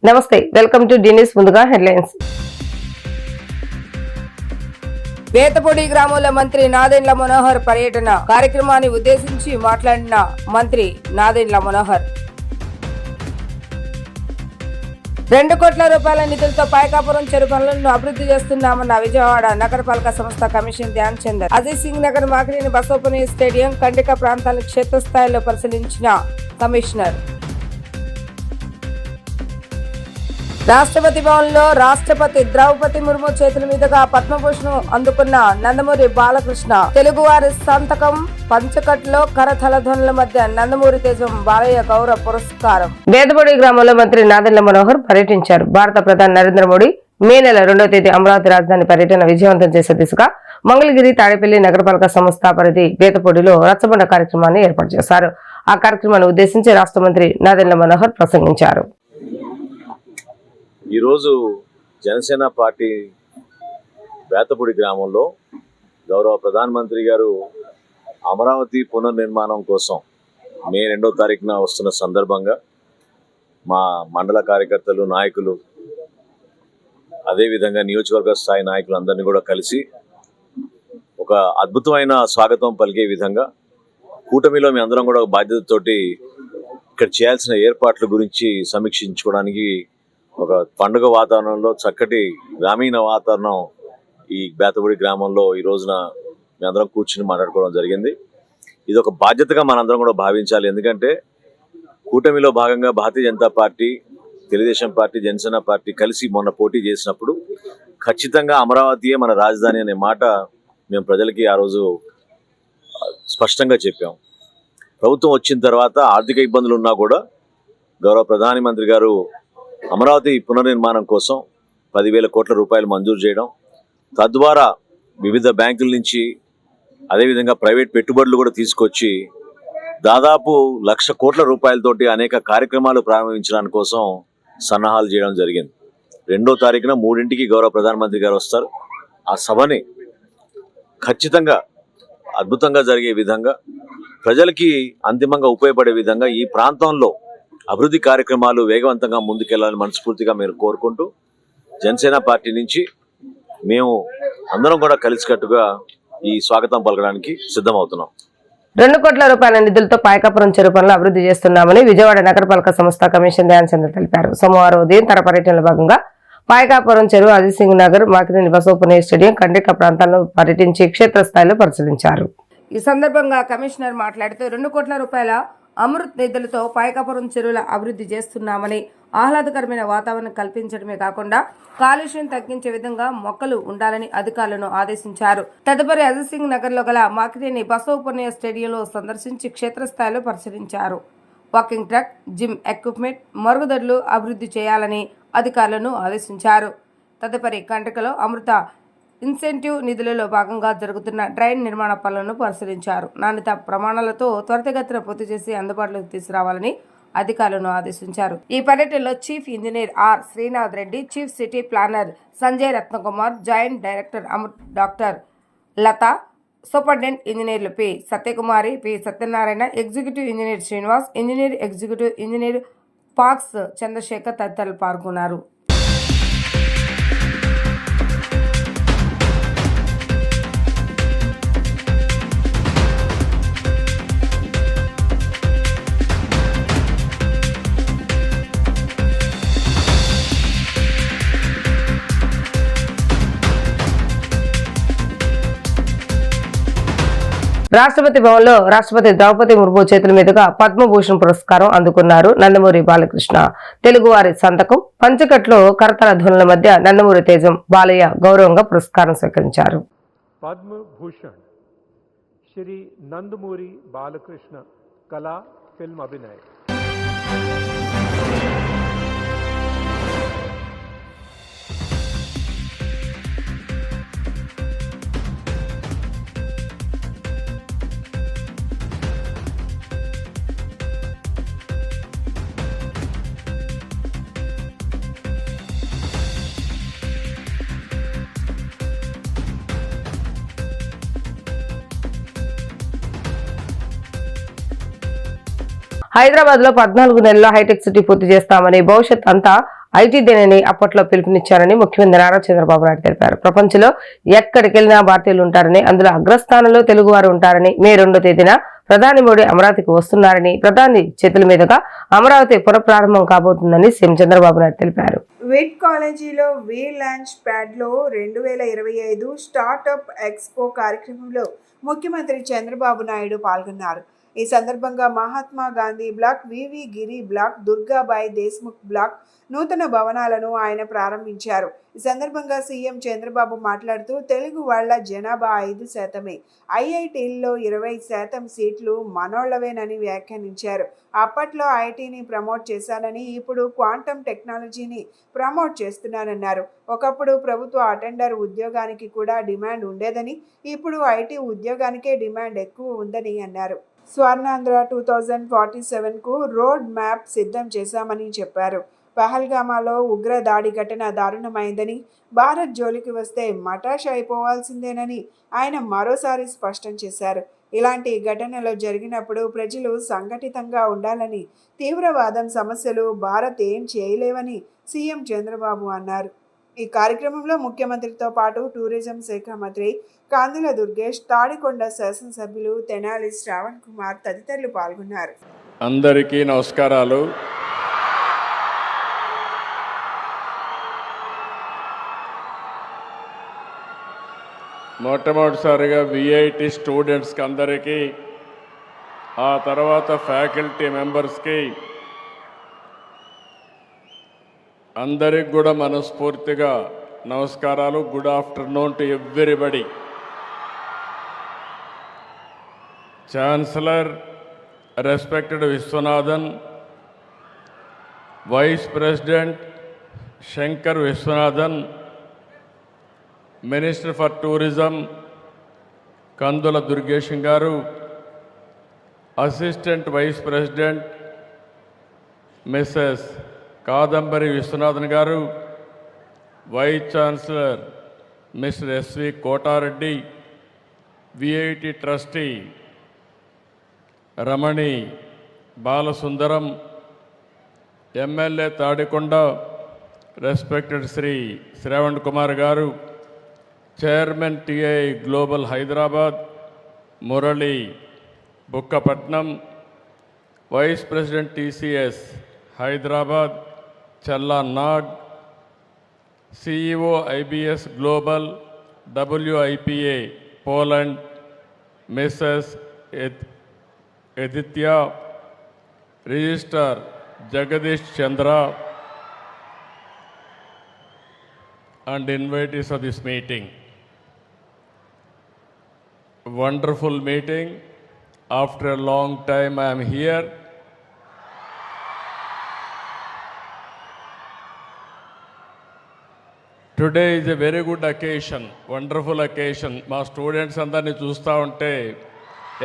నమస్తే, welcome to news. ముందుగా headlines. Vethapudi గ్రామంలో మంత్రి నాదెండ్ల మనోహర్ పర్యటన కార్యక్రమాన్ని ఉద్దేశించి మాట్లాడిన మంత్రి నాదెండ్ల మనోహర్ 2 కోట్ల రూపాయల నిధులతో పాయకాపురం చెరువు పనులను అభివృద్ధి చేస్తున్నామన్న విజయవాడ నగరపాలక సంస్థ కమిషన్ ధ్యాన్ చందర్. అజయ్ సింగ్ నగర్ మాకినేని బసోపని స్టేడియం కండిక ప్రాంతాలను క్షేత్రస్థాయిలో పరిశీలించిన కమిషనర్. రాష్ట్రపతి భవన్లో రాష్ట్రపతి ద్రౌపది ముర్ము చేతుల మీదుగా పద్మభూషణం అందుకున్న నందమూరి బాలకృష్ణ. తెలుగువారి సంతకం పంచకట్లో కరతల ధ్వనుల మధ్య నందమూరి తేజం బాలయ్య గౌరవ పురస్కారం. వేదపూడి గ్రామంలో మంత్రి నాదెండ్ల మనోహర్ పర్యటించారు. భారత ప్రధాని నరేంద్ర మోడీ మే నెల 2వ తేదీ అమరావతి రాజధాని పర్యటన విజయవంతం చేసే దిశగా మంగళగిరి తాడేపల్లి నగరపాలక సంస్థ పరిధి వేతపూడిలో రచ్చబండ కార్యక్రమాన్ని ఏర్పాటు చేశారు. ఆ కార్యక్రమాన్ని ఉద్దేశించి రాష్ట్ర మంత్రి నాదెండ్ల మనోహర్ ప్రసంగించారు. ఈరోజు జనసేన పార్టీ వేతపూడి గ్రామంలో గౌరవ ప్రధానమంత్రి గారు అమరావతి పునర్నిర్మాణం కోసం మే 2వ తారీఖున వస్తున్న సందర్భంగా మా మండల కార్యకర్తలు, నాయకులు, అదేవిధంగా నియోజకవర్గ స్థాయి నాయకులు అందరినీ కూడా కలిసి ఒక అద్భుతమైన స్వాగతం పలికే విధంగా కూటమిలో మీ అందరం కూడా బాధ్యతతోటి ఇక్కడ చేయాల్సిన ఏర్పాట్ల గురించి సమీక్షించుకోవడానికి ఒక పండుగ వాతావరణంలో చక్కటి గ్రామీణ వాతావరణం ఈ బేతపూడి గ్రామంలో ఈ రోజున మీ అందరం కూర్చుని మాట్లాడుకోవడం జరిగింది. ఇది ఒక బాధ్యతగా మనందరం కూడా భావించాలి. ఎందుకంటే కూటమిలో భాగంగా Bharatiya Janata party, Telugu Desam party, Janasena party కలిసి మొన్న పోటీ చేసినప్పుడు ఖచ్చితంగా అమరావతియే మన రాజధాని అనే మాట మేము ప్రజలకి ఆ రోజు స్పష్టంగా చెప్పాం. ప్రభుత్వం వచ్చిన తర్వాత ఆర్థిక ఇబ్బందులు ఉన్నా కూడా గౌరవ ప్రధానమంత్రి గారు అమరావతి పునర్నిర్మాణం కోసం 10,000 కోట్ల రూపాయలు మంజూరు చేయడం, తద్వారా వివిధ బ్యాంకుల నుంచి అదేవిధంగా ప్రైవేట్ పెట్టుబడులు కూడా తీసుకొచ్చి దాదాపు 1,00,000 కోట్ల రూపాయలతోటి అనేక కార్యక్రమాలు ప్రారంభించడానికి కోసం సన్నాహాలు చేయడం జరిగింది. 2వ తారీఖున 3ంటికి గౌరవ ప్రధానమంత్రి గారు వస్తారు. ఆ సభని ఖచ్చితంగా అద్భుతంగా జరిగే విధంగా, ప్రజలకి అంతిమంగా ఉపయోగపడే విధంగా ఈ ప్రాంతంలో అభివృద్ధి కార్యక్రమాలు వేగవంతంగా ముందుకెళ్లాలని మనస్ఫూర్తిగా మీరు కోరుకుంటూ జనసేన పార్టీ నుంచి మేము అందరం కూడా కలిసికట్టుగా ఈ స్వాగతం పలకడానికి సిద్ధమవుతున్నాం. 2 కోట్ల రూపాయల నిధులతో పాయకాపురం చెరువు పనులు అభివృద్ధి చేస్తున్నామని విజయవాడ నగరపాలక సంస్థ కమిషన్ ధ్యాన్ చందర్ తెలిపారు. సోమవారం ఉదయం తన పర్యటనలో భాగంగా పాయకాపురం చెరువు, అజయ్ సింగ్ నగర్, మాకినేని బసోపని స్టేడియం కండిక ప్రాంతాలను పర్యటించి క్షేత్రస్థాయిలో పరిశీలించారు. ఈ సందర్భంగా కమిషనర్ మాట్లాడుతూ 2 కోట్ల రూపాయల అమృత్ నిధులతో పాయకాపురం చెరువుల అభివృద్ధి చేస్తున్నామని, ఆహ్లాదకరమైన వాతావరణం కల్పించడమే కాకుండా కాలుష్యం తగ్గించే విధంగా మొక్కలు ఉండాలని అధికారులను ఆదేశించారు. తదుపరి అజయ్ సింగ్ నగర్ లో గల మాకినేని బసోపని స్టేడియంలో సందర్శించి క్షేత్రస్థాయిలో పరిశీలించారు. వాకింగ్ ట్రాక్, జిమ్ ఎక్విప్మెంట్, మరుగుదొడ్లు అభివృద్ధి చేయాలని అధికారులను ఆదేశించారు. తదుపరి కండ్రికలో అమృత ఇన్సెంటివ్ నిధులలో భాగంగా జరుగుతున్న డ్రైన్ నిర్మాణ పనులను పరిశీలించారు. నాణ్యత ప్రమాణాలతో త్వరితగతిన పూర్తి చేసి అందుబాటులోకి తీసుకురావాలని అధికారులను ఆదేశించారు. ఈ పర్యటనలో chief engineer R Srinath Reddy, chief city planner Sanjay Ratnakumar, joint director AMRUT doctor Latha, superintendent ఇంజనీర్లు P Satyakumari, P Satyanarayana, executive engineer Srinivas, engineer executive engineer parks Chandrasekhar తదితరులు పాల్గొన్నారు. రాష్ట్రపతి భవన్లో రాష్ట్రపతి ద్రౌపది ముర్ము చేతుల మీదుగా పద్మభూషణ్ పురస్కారం అందుకున్నారు నందమూరి బాలకృష్ణ. తెలుగువారి సంతకం పంచకట్లో కరతల ధ్వనుల మధ్య నందమూరి తేజం బాలయ్య గౌరవంగా పురస్కారం స్వీకరించారు. పద్మభూషణ్ శ్రీ నందమూరి బాలకృష్ణ, కళా, ఫిల్మ్ అభినయ్. హైదరాబాద్ లో 14 నెలల్లో హైటెక్ సిటీ పూర్తి చేస్తామని, భవిష్యత్ అంతా ఐటీదేనని అప్పట్లో పిలుపునిచ్చారని ముఖ్యమంత్రి నారా చంద్రబాబు నాయుడు తెలిపారు. ప్రపంచంలో ఎక్కడికి వెళ్లినా భారతీయులు ఉంటారని, అందులో అగ్రస్థానంలో తెలుగువారు ఉంటారని, మే 2వ తేదీన ప్రధాని మోడీ అమరావతికి వస్తున్నారని, ప్రధాని చేతుల మీదుగా అమరావతి పునఃప్రారంభం కాబోతుందని సీఎం చంద్రబాబు నాయుడు తెలిపారు. విట్ కాలేజీలో వి లాంచ్ ప్యాడ్లో 2025 స్టార్టప్ ఎక్స్పో కార్యక్రమంలో ముఖ్యమంత్రి చంద్రబాబు నాయుడు పాల్గొన్నారు. ఈ సందర్భంగా మహాత్మా గాంధీ బ్లాక్, వివి గిరి బ్లాక్, దుర్గాబాయి దేశ్ముఖ్ బ్లాక్ నూతన భవనాలను ఆయన ప్రారంభించారు. ఈ సందర్భంగా సీఎం చంద్రబాబు మాట్లాడుతూ తెలుగు వాళ్ల జనాభా 5%, ఐఐటీల్లో 20% సీట్లు మనోళ్లవేనని వ్యాఖ్యానించారు. అప్పట్లో ఐటీని ప్రమోట్ చేశానని, ఇప్పుడు క్వాంటమ్ టెక్నాలజీని ప్రమోట్ చేస్తున్నానన్నారు. ఒకప్పుడు ప్రభుత్వ అటెండర్ ఉద్యోగానికి కూడా డిమాండ్ ఉండేదని, ఇప్పుడు ఐటీ ఉద్యోగానికే డిమాండ్ ఎక్కువ ఉందని అన్నారు. స్వర్ణాంధ్ర 2047కు రోడ్ మ్యాప్ సిద్ధం చేశామని చెప్పారు. పహల్గామాలో ఉగ్ర దాడి ఘటన దారుణమైందని, భారత్ జోలికి వస్తే మటాష్ అయిపోవాల్సిందేనని ఆయన మరోసారి స్పష్టం చేశారు. ఇలాంటి ఘటనలు జరిగినప్పుడు ప్రజలు సంఘటితంగా ఉండాలని, తీవ్రవాదం సమస్యలు భారత్ ఏం చేయలేవని సీఎం చంద్రబాబు అన్నారు. ఈ కార్యక్రమంలో ముఖ్యమంత్రితో పాటు టూరిజం శాఖ మంత్రి కాందుల దుర్గేష్, తాడికొండ శాసనసభ్యులు తెనాలి శ్రావణ్ కుమార్ తదితరులు పాల్గొన్నారు. అందరికీ నమస్కారాలు. మొట్టమొదటిసారిగా విఐటి స్టూడెంట్స్కి అందరికీ, ఆ తర్వాత ఫ్యాకల్టీ మెంబర్స్కి అందరికి కూడా మనస్ఫూర్తిగా నమస్కారాలు. Good afternoon to everybody. Chancellor respected Viswanathan, vice president Sankar Viswanathan, minister for tourism Kandula Durgesham garu, assistant vice president Mrs Kadambari Viswanathan garu, vice chancellor Mr SV Kota Reddy, VIT trustee Ramani Balasundaram, MLA Tadikonda respected Shri Sravan Kumar garu, chairman TI global Hyderabad Murali Bukkapatnam, vice president TCS Hyderabad Challa Nag, CEO IBS global WIPA Poland Mrs Edyta, registrar Jagadish Chandra and invitees of this meeting. Wonderful meeting. After a long time I am here. Today is a very good occasion, wonderful occasion. మా students అందరినీ చూస్తూ ఉంటే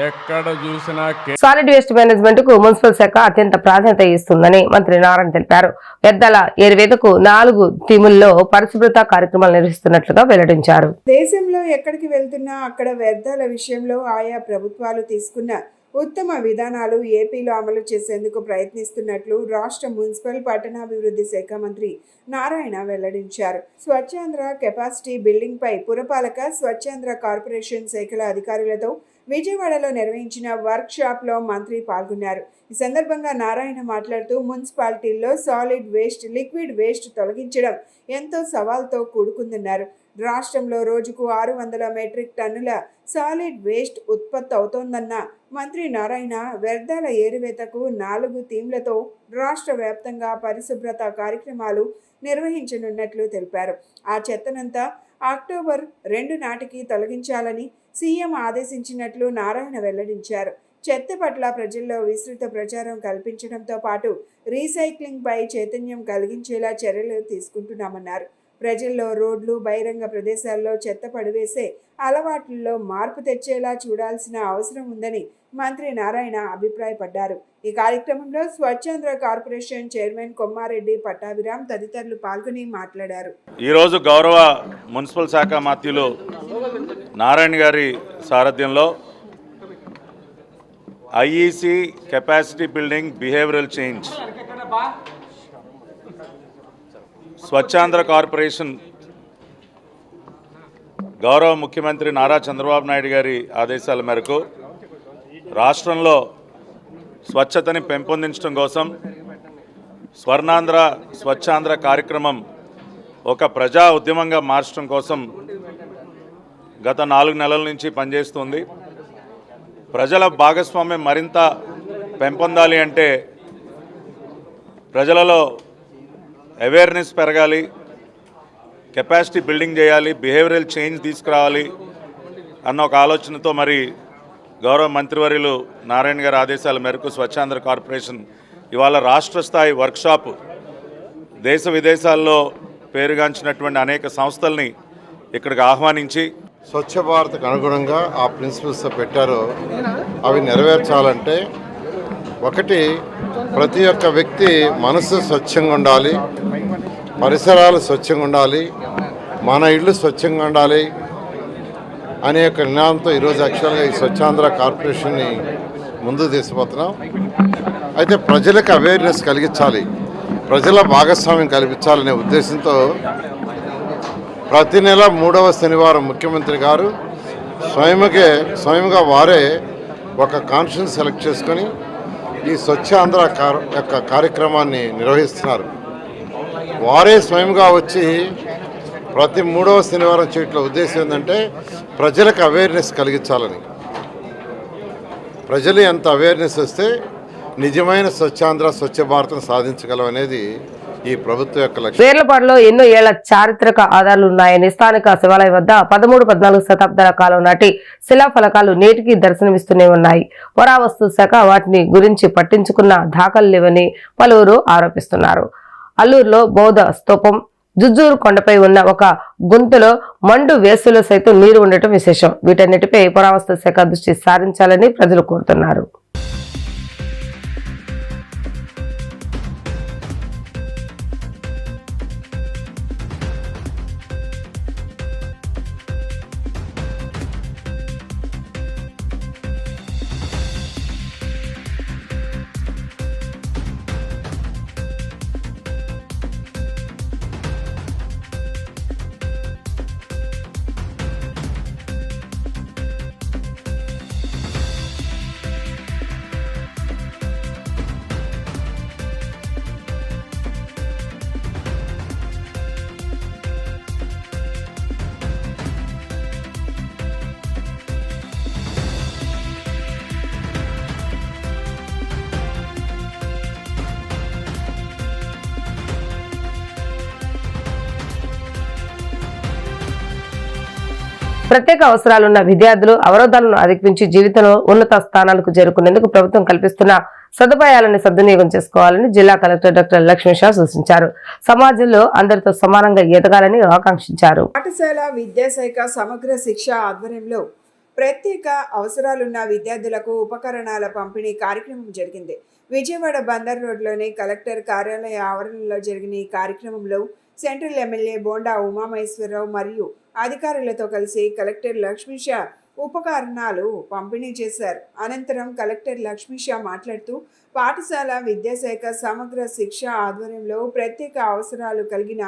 ఎక్కడ చూసినా solid waste management కు municipal శాఖ అత్యంత ప్రాధాన్యత ఇస్తుందని మంత్రి నారాయణ తెలిపారు. పెద్దల ఏరువేదకు 4 థీముల్లో పరిశుభ్రత కార్యక్రమాలు నిర్వహిస్తున్నట్లుగా వెల్లడించారు. దేశంలో ఎక్కడికి వెళ్తున్నా అక్కడ వ్యర్థాల విషయంలో ఆయా ప్రభుత్వాలు తీసుకున్న ఉత్తమ విధానాలు ఏపీలో అమలు చేసేందుకు ప్రయత్నిస్తున్నట్లు రాష్ట్ర మున్సిపల్ పట్టణాభివృద్ధి శాఖ మంత్రి నారాయణ వెల్లడించారు. స్వచ్ఛాంధ్ర కెపాసిటీ బిల్డింగ్ పై పురపాలక, స్వచ్ఛాంధ్ర కార్పొరేషన్ శాఖల అధికారులతో విజయవాడలో నిర్వహించిన వర్క్ షాప్ లో మంత్రి పాల్గొన్నారు. ఈ సందర్భంగా నారాయణ మాట్లాడుతూ మున్సిపాలిటీల్లో సాలిడ్ వేస్ట్, లిక్విడ్ వేస్ట్ తొలగించడం ఎంతో సవాల్తో కూడుకుందన్నారు. రాష్ట్రంలో రోజుకు 600 మెట్రిక్ టన్నుల సాలిడ్ వేస్ట్ ఉత్పత్తి అవుతోందన్న మంత్రి నారాయణ వ్యర్థాల ఏరువేతకు 4 థీమ్లతో రాష్ట్ర వ్యాప్తంగా పరిశుభ్రత కార్యక్రమాలు నిర్వహించనున్నట్లు తెలిపారు. ఆ చెత్తనంతా అక్టోబర్ 2 నాటికి తొలగించాలని సీఎం ఆదేశించినట్లు నారాయణ వెల్లడించారు. చెత్త పట్ల ప్రజల్లో విస్తృత ప్రచారం కల్పించడంతో పాటు రీసైక్లింగ్ పై చైతన్యం కలిగించేలా చర్యలు తీసుకుంటున్నామన్నారు. ప్రజల్లో రోడ్లు, బహిరంగ ప్రదేశాల్లో చెత్త పడివేసే అలవాట్లలో మార్పు తెచ్చేలా చూడాల్సిన అవసరం ఉందని మంత్రి నారాయణ అభిప్రాయపడ్డారు. ఈ కార్యక్రమంలో స్వచ్ఛాంధ్ర కార్పొరేషన్ చైర్మన్ కొమ్మారెడ్డి పట్టాభిరామ్ తదితరులు పాల్గొని మాట్లాడారు. ఈరోజు గౌరవ మున్సిపల్ శాఖ మంత్రులు నారాయణ గారి సారథ్యంలో IEC capacity building behavioural change Swachhandhra corporation గౌరవ ముఖ్యమంత్రి నారా చంద్రబాబు నాయుడు గారి ఆదేశాల మేరకు రాష్ట్రంలో స్వచ్ఛతని పెంపొందించడం కోసం స్వర్ణాంధ్ర స్వచ్ఛాంధ్ర కార్యక్రమం ఒక ప్రజా ఉద్యమంగా మార్చడం కోసం గత 4 నెలల నుంచి పనిచేస్తుంది. ప్రజల భాగస్వామ్యం మరింత పెంపొందాలి అంటే ప్రజలలో అవేర్నెస్ పెరగాలి, కెపాసిటీ బిల్డింగ్ చేయాలి, బిహేవియరల్ చేంజ్ తీసుకురావాలి అన్న ఒక ఆలోచనతో మరి గౌరవ మంత్రివర్యులు నారాయణ గారి ఆదేశాల మేరకు స్వచ్ఛాంధ్ర కార్పొరేషన్ ఇవాళ రాష్ట్ర స్థాయి వర్క్షాప్ దేశ విదేశాల్లో పేరుగాంచినటువంటి అనేక సంస్థల్ని ఇక్కడికి ఆహ్వానించి స్వచ్ఛ భారత్కు అనుగుణంగా ఆ ప్రిన్సిపల్స్ పెట్టారో అవి నెరవేర్చాలంటే ఒకటి, ప్రతి ఒక్క వ్యక్తి మనసు స్వచ్ఛంగా ఉండాలి, పరిసరాలు స్వచ్ఛంగా ఉండాలి, మన ఇళ్ళు స్వచ్ఛంగా ఉండాలి అనే ఒక నినాదంతో ఈరోజు యాక్చువల్గా ఈ స్వచ్ఛాంధ్ర కార్పొరేషన్ని ముందుకు తీసుకుపోతున్నాం. అయితే ప్రజలకు అవేర్నెస్ కలిగించాలి, ప్రజల భాగస్వామ్యం కల్పించాలనే ఉద్దేశంతో ప్రతి నెల 3వ శనివారం ముఖ్యమంత్రి గారు స్వయంగా వారే ఒక కాన్ఫరెన్స్ సెలెక్ట్ చేసుకొని ఈ స్వచ్ఛాంధ్ర యొక్క కార్యక్రమాన్ని నిర్వహిస్తున్నారు. వారే స్వయంగా వచ్చి ప్రతి 3వ శనివారం చేయట్లో ఉద్దేశం ఏంటంటే ప్రజలకు అవేర్నెస్ కలిగించాలని. ప్రజలు ఎంత అవేర్నెస్ వస్తే నిజమైన స్వచ్ఛాంధ్ర స్వచ్ఛ భారత్ను సాధించగలం అనేది ఈ ప్రభుత్వం యొక్క లక్ష్యం. వేర్లపాడులో ఎన్నో ఏళ్ల చారిత్రక ఆధారాలు ఉన్నాయని స్థానిక శివాలయం వద్ద 13-14 శతాబ్దాల కాలం నాటి శిలాఫలకాలు నేటికి దర్శనమిస్తూనే ఉన్నాయి. పురావస్తు శాఖ వాటిని గురించి పట్టించుకున్న దాఖలు లేవని పలువురు ఆరోపిస్తున్నారు. అల్లూరులో బౌద్ధ స్తూపం, జుజ్జూరు కొండపై ఉన్న ఒక గుంతలో మండు వేసులో సైతం నీరు ఉండటం విశేషం. వీటన్నిటిపై పురావస్తు శాఖ దృష్టి సారించాలని ప్రజలు కోరుతున్నారు. ప్రత్యేక అవసరాలున్న విద్యార్థులు అవరోధాలను అధిగమించి జీవితంలో ఉన్నత స్థానాలకు చేరుకునేందుకు ప్రభుత్వం కల్పిస్తున్న సదుపాయాలను సద్వినియోగం చేసుకోవాలని జిల్లా కలెక్టర్ డాక్టర్ లక్ష్మీషా సూచించారు. సమాజంలో అందరితో సమానంగా ఎదగాలని ఆకాంక్షించారు. పాఠశాల విద్యాశాఖ సమగ్ర శిక్ష ఆధ్వర్యంలో ప్రత్యేక అవసరాలున్న విద్యార్థులకు ఉపకరణాల పంపిణీ కార్యక్రమం జరిగింది. విజయవాడ బందర్ రోడ్లోని కలెక్టర్ కార్యాలయ ఆవరణలో జరిగిన ఈ కార్యక్రమంలో సెంట్రల్ ఎమ్మెల్యే బోండా ఉమామహేశ్వరరావు మరియు అధికారులతో కలిసి కలెక్టర్ లక్ష్మీషా ఉపకరణాలు పంపిణీ చేశారు. అనంతరం కలెక్టర్ లక్ష్మీషా మాట్లాడుతూ పాఠశాల విద్యాశాఖ సమగ్ర శిక్ష ఆధ్వర్యంలో ప్రత్యేక అవసరాలు కలిగిన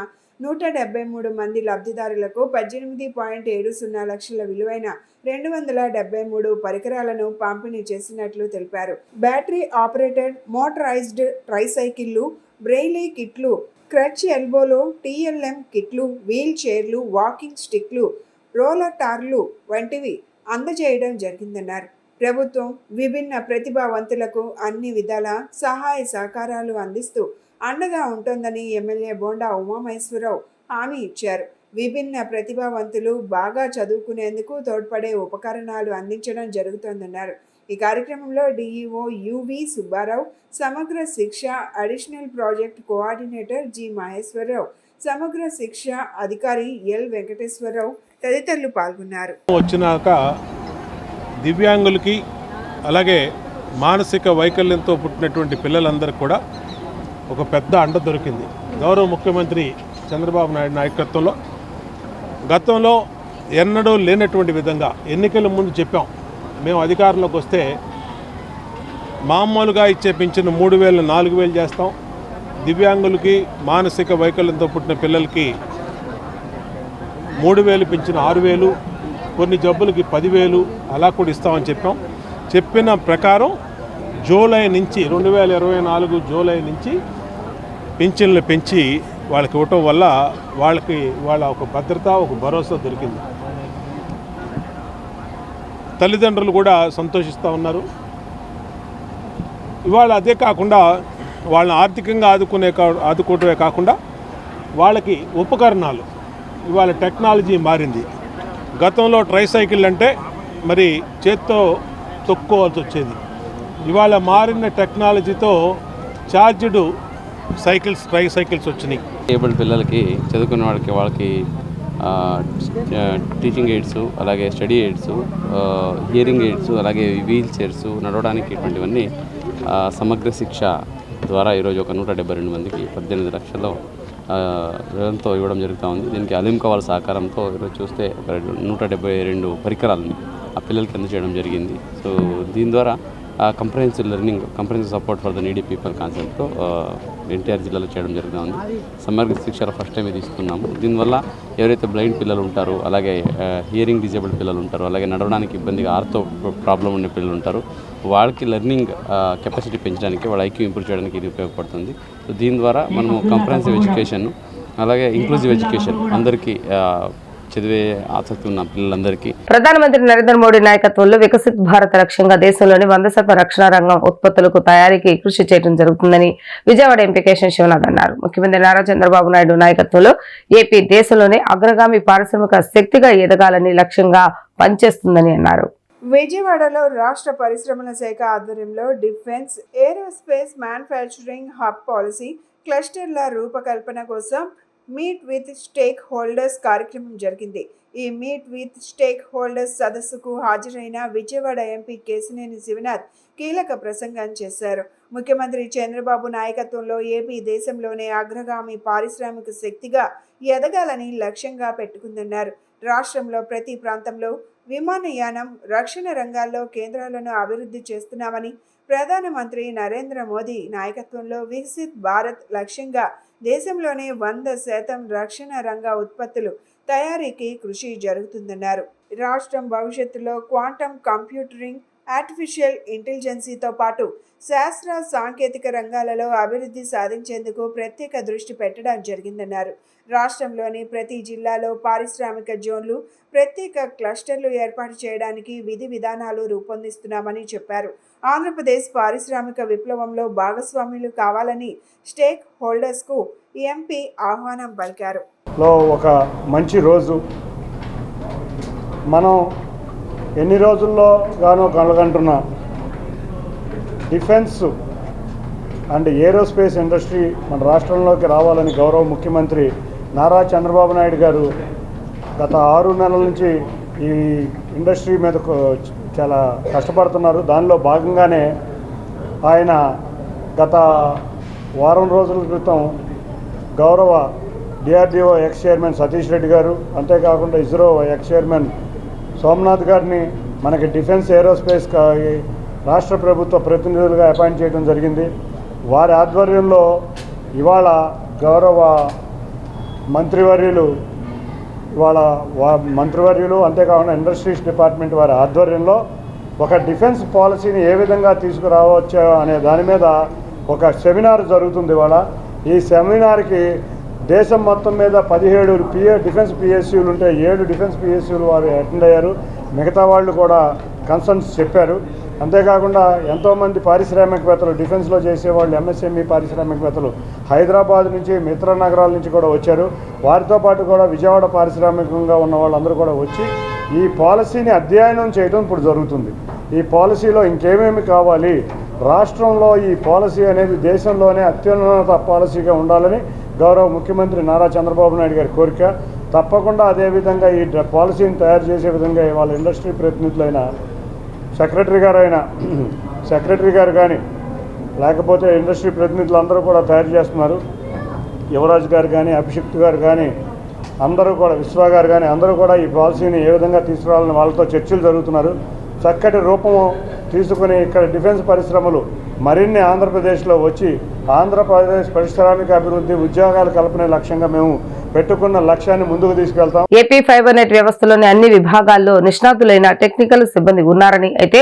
173 మంది లబ్ధిదారులకు 18.70 లక్షల విలువైన 273 పరికరాలను పంపిణీ చేసినట్లు తెలిపారు. బ్యాటరీ ఆపరేటెడ్ మోటరైజ్డ్ ట్రైసైకిళ్లు, బ్రెయిలీ కిట్లు, క్రచ్ ఎల్బోలో, TLM కిట్లు, వీల్ చైర్లు, వాకింగ్ స్టిక్లు, రోలర్ టార్లు వంటివి అందజేయడం జరిగిందన్నారు. ప్రభుత్వం విభిన్న ప్రతిభావంతులకు అన్ని విధాల సహాయ సహకారాలు అందిస్తూ అండగా ఉంటుందని ఎమ్మెల్యే బోండా ఉమామహేశ్వరరావు హామీ ఇచ్చారు. విభిన్న ప్రతిభావంతులు బాగా చదువుకునేందుకు తోడ్పడే ఉపకరణాలు అందించడం జరుగుతోందన్నారు. ఈ కార్యక్రమంలో DEO UV Subbarao, Samagra Shiksha additional project coordinator G Maheshwararao, Samagra Shiksha అధికారి L వెంకటేశ్వరరావు తదితరులు పాల్గొన్నారు. వచ్చినాక దివ్యాంగులకి అలాగే మానసిక వైకల్యంతో పుట్టినటువంటి పిల్లలందరికీ కూడా ఒక పెద్ద అండ దొరికింది. గౌరవ ముఖ్యమంత్రి చంద్రబాబు నాయుడు నాయకత్వంలో గతంలో ఎన్నడూ లేనటువంటి విధంగా ఎన్నికల ముందు చెప్పాం, మేము అధికారంలోకి వస్తే మామూలుగా ఇచ్చే పింఛను 3,000 4,000 చేస్తాం, దివ్యాంగులకి మానసిక వైకల్యంతో పుట్టిన పిల్లలకి 3,000 పెంచిన 6,000, కొన్ని జబ్బులకి 10,000 అలా కూడా ఇస్తామని చెప్పిన ప్రకారం జూలై నుంచి 2024 జూలై నుంచి పింఛన్లు పెంచి వాళ్ళకి ఇవ్వటం వల్ల వాళ్ళ ఒక భద్రత, ఒక భరోసా దొరికింది. తల్లిదండ్రులు కూడా సంతోషిస్తూ ఉన్నారు. ఇవాళ అదే కాకుండా వాళ్ళని ఆర్థికంగా ఆదుకోవటమే కాకుండా వాళ్ళకి ఉపకరణాలు, ఇవాళ టెక్నాలజీ మారింది. గతంలో ట్రైసైకిల్ అంటే మరి చేత్తో తొక్కుకోవాల్సి వచ్చేది. ఇవాళ మారిన టెక్నాలజీతో ఛార్జ్డ్ ట్రైసైకిల్స్ వచ్చినాయి. ఏబుల్డ్ పిల్లలకి చదువుకునే వాళ్ళకి టీచింగ్ ఎయిడ్స్, అలాగే స్టడీ ఎయిడ్స్, హియరింగ్ ఎయిడ్స్, అలాగే వీల్ చైర్స్, నడవడానికి ఇటువంటివన్నీ సమగ్ర శిక్ష ద్వారా ఈరోజు ఒక 172 మందికి 18 లక్షల వ్యయంతో ఇవ్వడం జరుగుతూ ఉంది. దీనికి అలీంకా వాళ్ళ సహకారంతో ఈరోజు చూస్తే ఒక 172 పరికరాలని ఆ పిల్లలకి అందజేయడం జరిగింది. సో దీని ద్వారా comprehensive learning, comprehensive support for the needy people కాన్సెప్ట్తో ఎన్టీఆర్ జిల్లాలో చేయడం జరుగుతుంది. సమగ్ర శిక్షలో ఫస్ట్ టైం ఇది ఇస్తున్నాము. దీనివల్ల ఎవరైతే బ్లైండ్ పిల్లలు ఉంటారో, అలాగే హియరింగ్ డిజేబుల్డ్ పిల్లలు ఉంటారో, అలాగే నడవడానికి ఇబ్బందిగా ఆర్థో ప్రాబ్లం ఉండే పిల్లలు ఉంటారు, వాళ్ళకి లెర్నింగ్ కెపాసిటీ పెంచడానికి, వాళ్ళ ఐక్యూ ఇంప్రూవ్ చేయడానికి ఇది ఉపయోగపడుతుంది. సో దీని ద్వారా మనము కంప్రహెన్సివ్ ఎడ్యుకేషన్, అలాగే ఇంక్లూజివ్ ఎడ్యుకేషన్ అందరికీ చదివే ఆసక్తి ఉన్న పిల్లలందరికీ ప్రధానమంత్రి నరేంద్ర మోడీ నాయకత్వంలో వికసిత్ భారత్ లక్ష్యంగా దేశంలోని 100% రక్షణ రంగం ఉత్పత్తులకు తయారీకి కృషి చేయడం జరుగుతుందని విజయవాడ ఎంపీ కేశవ్ శివనాథ్ అన్నారు. ముఖ్యమంత్రి నారా చంద్రబాబు నాయుడు నాయకత్వంలో ఏపీ దేశంలోనే అగ్రగామి పారిశ్రామిక శక్తిగా ఎదగాలని లక్ష్యంగా పనిచేస్తుందని అన్నారు. విజయవాడలో రాష్ట్ర పరిశ్రమల శాఖ ఆధ్వర్యంలో defence, aerospace manufacturing hub policy క్లస్టర్ల రూపకల్పన కోసం మీట్ విత్ స్టేక్ హోల్డర్స్ కార్యక్రమం జరిగింది. ఈ మీట్ విత్ స్టేక్ హోల్డర్స్ సదస్సుకు హాజరైన విజయవాడ ఎంపీ కేశినేని శివనాథ్ కీలక ప్రసంగం చేశారు. ముఖ్యమంత్రి చంద్రబాబు నాయకత్వంలో ఏపీ దేశంలోనే అగ్రగామి పారిశ్రామిక శక్తిగా ఎదగాలని లక్ష్యంగా పెట్టుకుందన్నారు. రాష్ట్రంలో ప్రతి ప్రాంతంలో విమానయానం, రక్షణ రంగాల్లో కేంద్రాలను అభివృద్ధి చేస్తున్నామని, ప్రధానమంత్రి నరేంద్ర మోదీ నాయకత్వంలో వికసిత్ భారత్ లక్ష్యంగా దేశంలోనే 100% రక్షణ రంగ ఉత్పత్తులు తయారీకి కృషి జరుగుతుందన్నారు. రాష్ట్రం భవిష్యత్తులో క్వాంటమ్ కంప్యూటరింగ్, ఆర్టిఫిషియల్ ఇంటెలిజెన్సీతో పాటు శాస్త్ర సాంకేతిక రంగాలలో అభివృద్ధి సాధించేందుకు ప్రత్యేక దృష్టి పెట్టడం జరిగిందన్నారు. రాష్ట్రంలోని ప్రతి జిల్లాలో పారిశ్రామిక జోన్లు, ప్రత్యేక క్లస్టర్లు ఏర్పాటు చేయడానికి విధి విధానాలు రూపొందిస్తున్నామని చెప్పారు. ఆంధ్రప్రదేశ్ పారిశ్రామిక విప్లవంలో భాగస్వాములు కావాలని స్టేక్ హోల్డర్స్కు ఎంపీ ఆహ్వానం పలికారు. ఒక మంచి రోజు, మనం ఎన్ని రోజుల్లో గానో కలగంటున్న డిఫెన్స్ అండ్ ఏరోస్పేస్ ఇండస్ట్రీ మన రాష్ట్రంలోకి రావాలని గౌరవ ముఖ్యమంత్రి నారా చంద్రబాబు నాయుడు గారు గత 6 నెలల నుంచి ఈ ఇండస్ట్రీ మీద చాలా కష్టపడుతున్నారు. దానిలో భాగంగానే ఆయన గత వారం రోజుల క్రితం గౌరవ DRDO X chairman Satish Reddy గారు, అంతేకాకుండా ఇస్రో ఎక్స్ చైర్మన్ సోమనాథ్ గారిని మనకి డిఫెన్స్ ఏరోస్పేస్ రాష్ట్ర ప్రభుత్వ ప్రతినిధులుగా అపాయింట్ చేయడం జరిగింది. వారి ఆధ్వర్యంలో ఇవాళ గౌరవ మంత్రివర్యులు అంతేకాకుండా ఇండస్ట్రీస్ డిపార్ట్మెంట్ వారి ఆధ్వర్యంలో ఒక డిఫెన్స్ పాలసీని ఏ విధంగా తీసుకురావచ్చో అనే దాని మీద ఒక సెమినార్ జరుగుతుంది ఇవాళ. ఈ సెమినార్కి దేశం మొత్తం మీద 17 డిఫెన్స్ పిఎస్యూలు ఉంటే 7 డిఫెన్స్ పిఎస్యూలు వారు అటెండ్ అయ్యారు. మిగతా వాళ్ళు కూడా కన్సర్న్స్ చెప్పారు. అంతేకాకుండా ఎంతోమంది పారిశ్రామికవేత్తలు, డిఫెన్స్లో చేసేవాళ్ళు, ఎంఎస్ఎంఈ పారిశ్రామికవేత్తలు హైదరాబాద్ నుంచి, మిత్ర నగరాల నుంచి కూడా వచ్చారు. వారితో పాటు కూడా విజయవాడ పారిశ్రామికంగా ఉన్న వాళ్ళందరూ కూడా వచ్చి ఈ పాలసీని అధ్యయనం చేయడం ఇప్పుడు జరుగుతుంది. ఈ పాలసీలో ఇంకేమేమి కావాలి, రాష్ట్రంలో ఈ పాలసీ అనేది దేశంలోనే అత్యున్నత పాలసీగా ఉండాలని గౌరవ ముఖ్యమంత్రి నారా చంద్రబాబు నాయుడు గారి కోరిక. తప్పకుండా అదేవిధంగా ఈ పాలసీని తయారు చేసే విధంగా వాళ్ళ ఇండస్ట్రీ ప్రతినిధులైన సెక్రటరీ గారు కానీ, లేకపోతే ఇండస్ట్రీ ప్రతినిధులు కూడా తయారు చేస్తున్నారు. యువరాజ్ గారు కానీ, అభిషిక్త్ గారు కానీ, అందరూ కూడా, విశ్వ గారు కానీ, అందరూ కూడా ఈ పాలసీని ఏ విధంగా తీసుకురావాలని వాళ్ళతో చర్చలు జరుగుతున్నారు. చక్కటి రూపం తీసుకుని ఇక్కడ డిఫెన్స్ పరిశ్రమలు మరిన్ని ఆంధ్రప్రదేశ్లో వచ్చి ఆంధ్రప్రదేశ్ పారిశ్రామిక అభివృద్ధి, ఉద్యోగాల కల్పనే లక్ష్యంగా మేము పెట్టుకున్న లక్ష్యాన్ని ముందుకు తీసుకెళ్తాం. ఏపీ ఫైబర్ నెట్ వ్యవస్థలోని అన్ని విభాగాల్లో నిష్ణాతులైన టెక్నికల్ సిబ్బంది ఉన్నారని, అయితే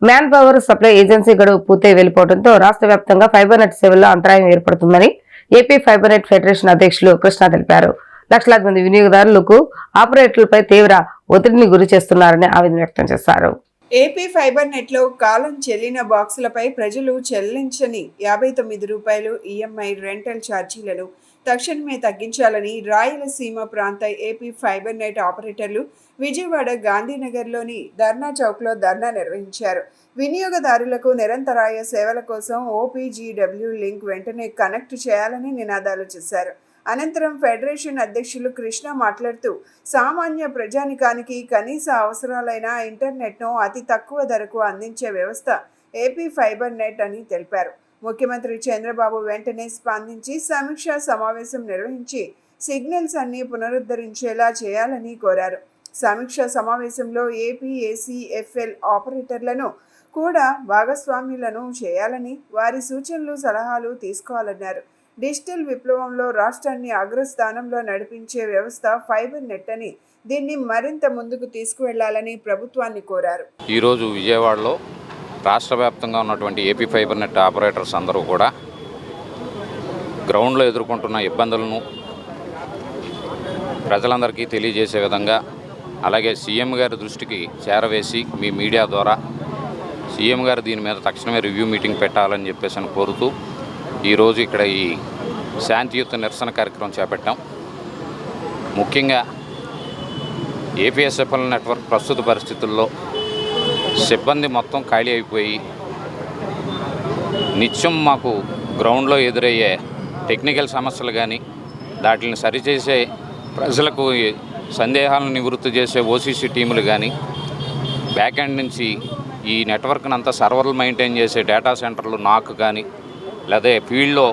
మ్యాన్ పవర్ సప్లై ఏజెన్సీ గడువు పూర్తయి వెళ్లిపోవడంతో రాష్ట్ర వ్యాప్తంగా ఫైబర్ నెట్ సేవల్లో అంతరాయం ఏర్పడుతుందని ఏపీ ఫైబర్ నెట్ ఫెడరేషన్ అధ్యక్షులు కృష్ణ తెలిపారు. లక్షలాది మంది వినియోగదారులకు ఆపరేటర్లపై తీవ్ర ఒత్తిడిని గురి చేస్తున్నారని ఆవేదన వ్యక్తం చేశారు. ఏపీ ఫైబర్ నెట్లో కాలం చెల్లిన బాక్సులపై ప్రజలు చెల్లించని 59 రూపాయలు ఈఎంఐ రెంటల్ ఛార్జీలను తక్షణమే తగ్గించాలని రాయలసీమ ప్రాంత ఏపీ ఫైబర్ నెట్ ఆపరేటర్లు విజయవాడ గాంధీనగర్లోని ధర్నా చౌక్లో ధర్నా నిర్వహించారు. వినియోగదారులకు నిరంతరాయ సేవల కోసం OPGW లింక్ వెంటనే కనెక్ట్ చేయాలని నినాదాలు చేశారు. అనంతరం ఫెడరేషన్ అధ్యక్షులు కృష్ణ మాట్లాడుతూ సామాన్య ప్రజానికానికి కనీస అవసరాలైన ఇంటర్నెట్ను అతి తక్కువ ధరకు అందించే వ్యవస్థ ఏపీ ఫైబర్ నెట్ అని తెలిపారు. ముఖ్యమంత్రి చంద్రబాబు వెంటనే స్పందించి సమీక్షా సమావేశం నిర్వహించి సిగ్నల్స్ అన్ని పునరుద్ధరించేలా చేయాలని కోరారు. సమీక్షా సమావేశంలో APACFL ఆపరేటర్లను కూడా భాగస్వామ్యులను చేయాలని, వారి సూచనలు సలహాలు తీసుకోవాలన్నారు. డిజిటల్ విప్లవంలో రాష్ట్రాన్ని అగ్రస్థానంలో నడిపించే వ్యవస్థ ఫైబర్ నెట్ అని, దీన్ని మరింత ముందుకు తీసుకువెళ్లాలని ప్రభుత్వాన్ని కోరారు. ఈరోజు విజయవాడలో రాష్ట్ర వ్యాప్తంగా ఉన్నటువంటి ఏపీ ఫైబర్ నెట్ ఆపరేటర్స్ అందరూ కూడా గ్రౌండ్లో ఎదుర్కొంటున్న ఇబ్బందులను ప్రజలందరికీ తెలియజేసే విధంగా, అలాగే సీఎం గారి దృష్టికి చేరవేసి మీ మీడియా ద్వారా సీఎం గారు దీని మీద తక్షణమే రివ్యూ మీటింగ్ పెట్టాలని చెప్పేసి కోరుతూ ఈరోజు ఇక్కడ ఈ శాంతియుత నిరసన కార్యక్రమం చేపట్టాం. ముఖ్యంగా APSFL నెట్వర్క్ ప్రస్తుత పరిస్థితుల్లో సిబ్బంది మొత్తం ఖాళీ అయిపోయి నిత్యం మాకు గ్రౌండ్లో ఎదురయ్యే టెక్నికల్ సమస్యలు కానీ, వాటిని సరిచేసే ప్రజలకు సందేహాలను నివృత్తి చేసే OCC టీములు కానీ, బ్యాక్ ఎండ్ నుంచి ఈ నెట్వర్క్ని అంతా సర్వర్లు మెయింటైన్ చేసే డేటా సెంటర్లు నాకు కానీ, లేదా ఫీల్డ్లో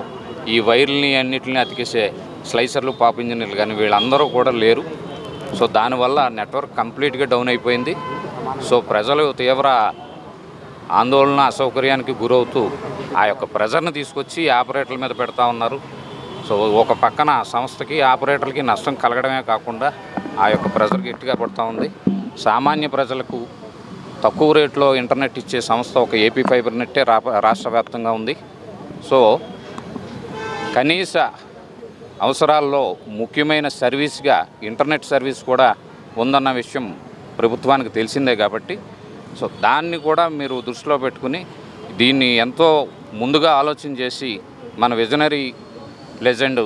ఈ వైర్లని అన్నిటిని అతికేసే స్లైసర్లు, పాప్ ఇంజనీర్లు కానీ వీళ్ళందరూ కూడా లేరు. సో దానివల్ల నెట్వర్క్ కంప్లీట్గా డౌన్ అయిపోయింది. సో ప్రజలు తీవ్ర ఆందోళన, అసౌకర్యానికి గురవుతూ ఆ యొక్క ప్రెజర్ని తీసుకొచ్చి ఆపరేటర్ల మీద పెడతా ఉన్నారు. సో ఒక పక్కన సంస్థకి, ఆపరేటర్లకి నష్టం కలగడమే కాకుండా ఆ యొక్క ప్రెజర్ గట్టిగా పడుతూ ఉంది. సామాన్య ప్రజలకు తక్కువ రేట్లో ఇంటర్నెట్ ఇచ్చే సంస్థ ఒక ఏపీ ఫైబర్ నెట్టే రాష్ట్ర వ్యాప్తంగా ఉంది. సో కనీస అవసరాల్లో ముఖ్యమైన సర్వీస్గా ఇంటర్నెట్ సర్వీస్ కూడా ఉందన్న విషయం ప్రభుత్వానికి తెలిసిందే కాబట్టి, సో దాన్ని కూడా మీరు దృష్టిలో పెట్టుకుని దీన్ని ఎంతో ముందుగా ఆలోచన చేసి మన విజనరీ లెజెండ్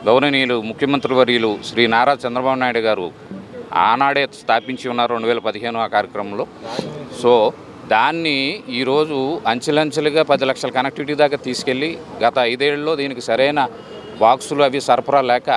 గౌరవనీయులు ముఖ్యమంత్రి వర్యులు శ్రీ నారా చంద్రబాబు నాయుడు గారు ఆనాడే స్థాపించి ఉన్నారు 2015 ఆ కార్యక్రమంలో. సో దాన్ని ఈరోజు అంచెలంచెలుగా 10 లక్షల కనెక్టివిటీ దాకా తీసుకెళ్ళి గత 5 ఏళ్లలో దీనికి సరైన బాక్సులు అవి సరఫరా లేక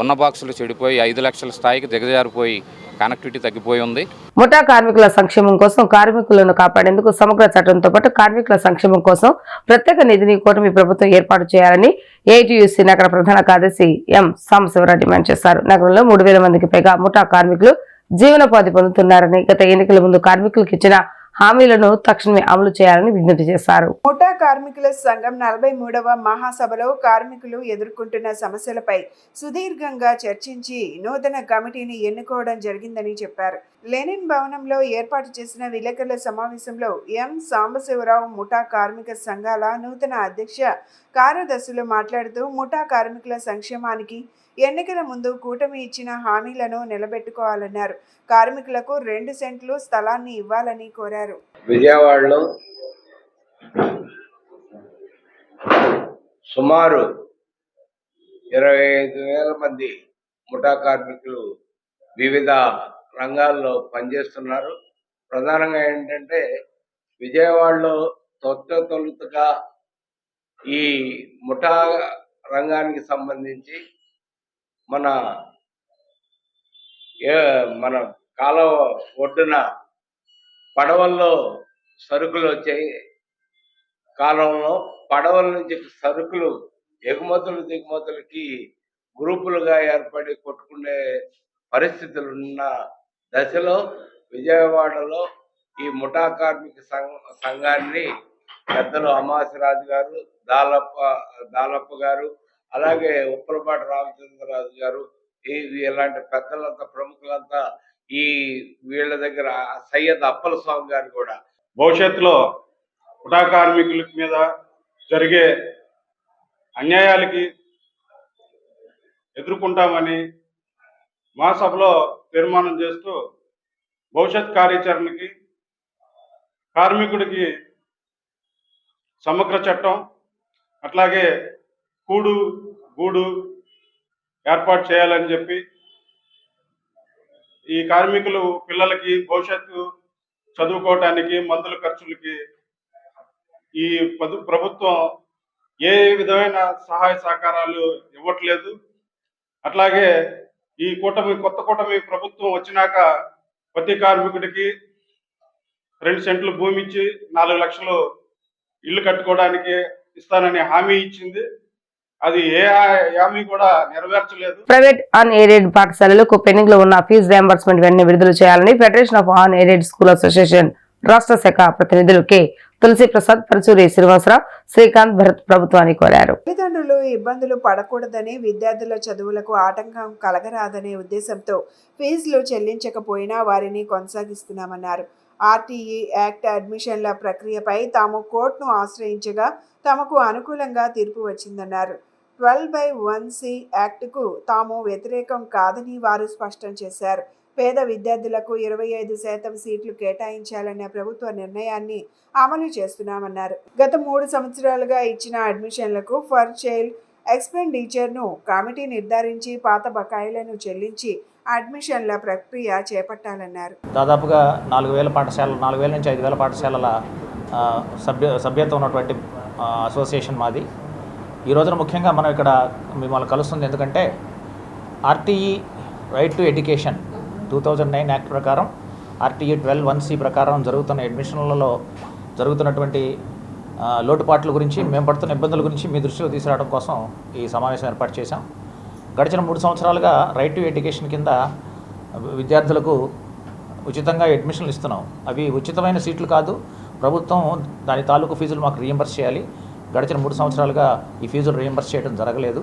ఉన్న బాక్సులు చెడిపోయి 5 లక్షల స్థాయికి దిగజారిపోయి కనెక్టివిటీ తగ్గిపోయి ఉంది. ముఠా కార్మికుల సంక్షేమం కోసం, కార్మికులను కాపాడేందుకు సమగ్ర చట్టంతో పాటు కార్మికుల సంక్షేమం కోసం ప్రత్యేక నిధిని కూటమి ప్రభుత్వం ఏర్పాటు చేయాలని AITUC నగర ప్రధాన కార్యదర్శి M. సాంబశివరావు డిమాండ్ చేశారు. నగరంలో 3,000 మందికి పైగా ముఠా కార్మికులు జీవనోపాధి పొందుతున్నారని, గత ఎన్నికల ముందు కార్మికులకు ఇచ్చిన హామీలను తక్షణమే అమలు చేయాలని విజ్ఞప్తి చేశారు. ముఠా కార్మికుల సంఘం 43వ మహాసభలో కార్మికులు ఎదుర్కొంటున్న సమస్యలపై సుదీర్ఘంగా చర్చించి నూతన కమిటీని ఎన్నుకోవడం జరిగిందని చెప్పారు. లెనిన్ భవనంలో ఏర్పాటు చేసిన విలేకరుల సమావేశంలో M. సాంబశివరావు ముఠా కార్మిక సంఘాల నూతన అధ్యక్ష కార్యదర్శులు మాట్లాడుతూ ముఠా కార్మికుల సంక్షేమానికి ఎన్నికల ముందు కూటమి ఇచ్చిన హామీలను నిలబెట్టుకోవాలన్నారు. కార్మికులకు 2 సెంట్లు స్థలాన్ని ఇవ్వాలని కోరారు. విజయవాడలో సుమారు 25,000 మంది ముఠా కార్మికులు వివిధ రంగాల్లో పనిచేస్తున్నారు. ప్రధానంగా ఏంటంటే విజయవాడలో తొలుతగా ఈ ముఠా రంగానికి సంబంధించి మన కాలువ ఒడ్డున పడవల్లో సరుకులు వచ్చాయి. కాలంలో పడవల నుంచి సరుకులు దిగుమతులకి గ్రూపులుగా ఏర్పడి కొట్టుకునే పరిస్థితులు ఉన్న దశలో విజయవాడలో ఈ ముఠా కార్మిక సంఘాన్ని పెద్దలు అమాసిరాజు గారు, దాలప్ప గారు, అలాగే ఉప్పలపాటి రామచంద్రరాజు గారు, ఇలాంటి పెద్దలంతా ప్రముఖులంతా వీళ్ళ దగ్గర సయ్యద్ అప్పల స్వామి గారు కూడా భవిష్యత్తులో కుటా కార్మికుల మీద జరిగే అన్యాయాలకి ఎదుర్కొంటామని మా సభలో తీర్మానం చేస్తూ భవిష్యత్ కార్యాచరణకి కార్మికుడికి సమగ్ర చట్టం అట్లాగే కూడు గూడు ఏర్పాటు చేయాలని చెప్పి ఈ కార్మికులు పిల్లలకి భవిష్యత్తు చదువుకోవటానికి మందుల ఖర్చులకి ఈ ప్రభుత్వం ఏ విధమైన సహాయ సహకారాలు ఇవ్వట్లేదు. అట్లాగే ఈ కొత్త కూటమి ప్రభుత్వం వచ్చినాక ప్రతి కార్మికుడికి 2 సెంట్లు భూమి ఇచ్చి 4 లక్షలు ఇల్లు కట్టుకోవడానికి ఇస్తానని హామీ ఇచ్చింది. అది ఏ హామీ కూడా నెరవేర్చలేదు. ప్రైవేట్ అన్ ఎయిడెడ్ పాఠశాలలకు పెండింగ్ లో ఉన్న ఫీజు రియంబర్స్మెంట్ వెంటనే విడుదల చేయాలని federation of an aided school association రాష్ట్ర శాఖ ప్రతినిధులు కె తులసి ప్రసాద్, పరచూరి శ్రీనివాసరావు, శ్రీకాంత్ భరత్ ప్రభుత్వాన్ని కోరారు. తల్లిదండ్రులు ఇబ్బందులు పడకూడదని, విద్యార్థుల చదువులకు ఆటంకం కలగరాదనే ఉద్దేశంతో ఫీజులు చెల్లించకపోయినా వారిని కొనసాగిస్తున్నామన్నారు. ఆర్టీఈ యాక్ట్ అడ్మిషన్ల ప్రక్రియపై తాము కోర్టును ఆశ్రయించగా తమకు అనుకూలంగా తీర్పు వచ్చిందన్నారు. 12/1C యాక్టుకు తాము వ్యతిరేకం కాదని వారు స్పష్టం చేశారు. పేద విద్యార్థులకు 25% సీట్లు కేటాయించాలన్న ప్రభుత్వ నిర్ణయాన్ని అమలు చేస్తున్నామన్నారు. గత 3 సంవత్సరాలుగా ఇచ్చిన అడ్మిషన్లకు ఫర్ చైల్డ్ ఎక్స్పెండిచర్ను కమిటీ నిర్ధారించి పాత బకాయిలను చెల్లించి అడ్మిషన్ల ప్రక్రియ చేపట్టాలన్నారు. దాదాపుగా 4,000 నుంచి 5,000 పాఠశాలల సభ్యత్వం ఉన్నటువంటి అసోసియేషన్ మాది. ఈ రోజున ముఖ్యంగా మనం ఇక్కడ మిమ్మల్ని కలుస్తుంది ఎందుకంటే RTE right to education 2009 act ప్రకారం ఆర్టీఈ 12(1)C ప్రకారం జరుగుతున్న అడ్మిషన్లలో జరుగుతున్నటువంటి లోటుపాట్ల గురించి, మేము పడుతున్న ఇబ్బందుల గురించి మీ దృష్టిలో తీసుకురావడం కోసం ఈ సమావేశం ఏర్పాటు చేశాం. గడిచిన 3 సంవత్సరాలుగా రైట్ టు ఎడ్యుకేషన్ కింద విద్యార్థులకు ఉచితంగా అడ్మిషన్లు ఇస్తున్నాం. అవి ఉచితమైన సీట్లు కాదు, ప్రభుత్వం దాని తాలూకు ఫీజులు మాకు రీయింబర్స్ చేయాలి. గడిచిన 3 సంవత్సరాలుగా ఈ ఫీజులు రీయింబర్స్ చేయడం జరగలేదు.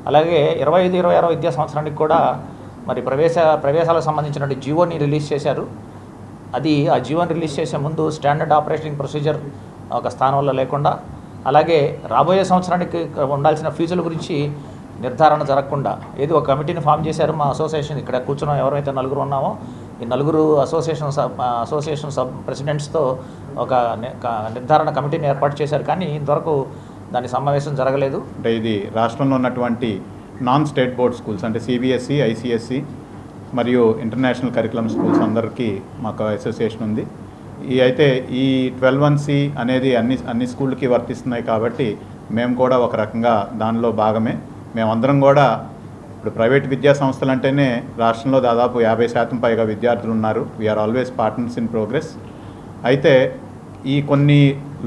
అలాగే 25-26 విద్యా సంవత్సరానికి కూడా మరి ప్రవేశాలకు సంబంధించినటువంటి జీవోని రిలీజ్ చేశారు. ఆ జీవోని రిలీజ్ చేసే ముందు స్టాండర్డ్ ఆపరేటింగ్ ప్రొసీజర్ ఒక స్థానంలో లేకుండా, అలాగే రాబోయే సంవత్సరానికి ఉండాల్సిన ఫీజుల గురించి నిర్ధారణ జరగకుండా ఒక కమిటీని ఫామ్ చేశారు. మా అసోసియేషన్ ఇక్కడ కూర్చున్న ఎవరైతే 4 ఉన్నామో ఈ 4 అసోసియేషన్ సబ్ ప్రెసిడెంట్స్తో ఒక నిర్ధారణ కమిటీని ఏర్పాటు చేశారు. కానీ ఇంతవరకు దాని సమావేశం జరగలేదు. అంటే ఇది రాష్ట్రంలో ఉన్నటువంటి నాన్ స్టేట్ బోర్డ్ స్కూల్స్ అంటే సిబిఎస్ఈ, ఐసిఎస్సి మరియు ఇంటర్నేషనల్ కరికులం స్కూల్స్ అందరికీ మాకు అసోసియేషన్ ఉంది. ఈ 12(1)C అనేది అన్ని స్కూళ్ళకి వర్తిస్తున్నాయి కాబట్టి మేము కూడా ఒక రకంగా దానిలో భాగమే. మేమందరం కూడా ఇప్పుడు ప్రైవేట్ విద్యా సంస్థలు అంటేనే రాష్ట్రంలో దాదాపు 50% పైగా విద్యార్థులు ఉన్నారు. We're always partners in progress. అయితే ఈ కొన్ని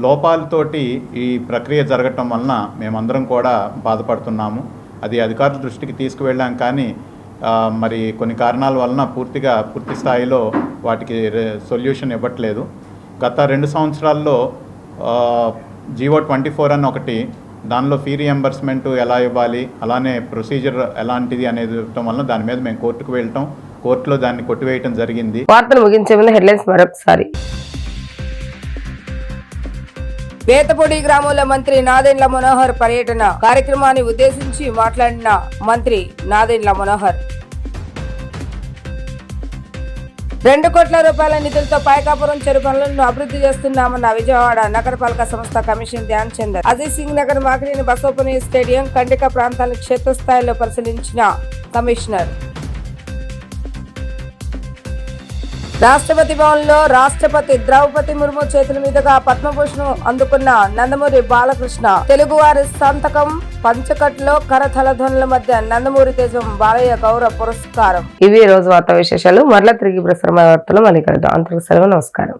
లోపాలతోటి ఈ ప్రక్రియ జరగటం వలన మేమందరం కూడా బాధపడుతున్నాము. అది అధికారుల దృష్టికి తీసుకువెళ్ళాం, కానీ మరి కొన్ని కారణాల వలన పూర్తి స్థాయిలో వాటికి సొల్యూషన్ ఇవ్వట్లేదు. గత 2 సంవత్సరాల్లో జీవో 24 అని ఒకటి, దానిలో ఫీ రియంబర్స్మెంట్ ఎలా ఇవ్వాలి, అలానే ప్రొసీజర్ ఎలాంటిది అనేది ఇవ్వటం వల్ల దాని మీద మేము కోర్టుకు వెళ్ళటం, కోర్టులో దాన్ని కొట్టివేయటం జరిగింది. వార్తలు ముగించే ముందు హెడ్లైన్స్ మరొకసారి. వేతపొడి గ్రామంలో మంత్రి నాదెండ్ల మనోహర్ పర్యటన కార్యక్రమాన్ని ఉద్దేశించి మాట్లాడిన మంత్రి నాదెండ్ల మనోహర్. 2 కోట్ల రూపాయల నిధులతో పాయకాపురం చెరువు పనులను అభివృద్ధి చేస్తున్నామన్న విజయవాడ నగరపాలక సంస్థ కమిషన్ ధ్యాన్ చందర్. అజీజ్ సింగ్ నగర్, మాకినేని బసోపని స్టేడియం, కండిక ప్రాంతాలను క్షేత్రస్థాయిలో పరిశీలించిన కమిషనర్. రాష్ట్రపతి భవన్లో రాష్ట్రపతి ద్రౌపది ముర్ము చేతుల మీదుగా పద్మభూషణ్ అందుకున్న నందమూరి బాలకృష్ణ. తెలుగువారి సంతకం పంచకట్లో కరతలధ్వనుల మధ్య నందమూరి తేజం బాలయ్య గౌరవ పురస్కారం. ఇవి రోజు వార్తా విశేషాలు. మరలా తిరిగి ప్రసారమైన వార్తలు మళ్ళీ కలుద్దాం. అంతకు సెలవు. నమస్కారం.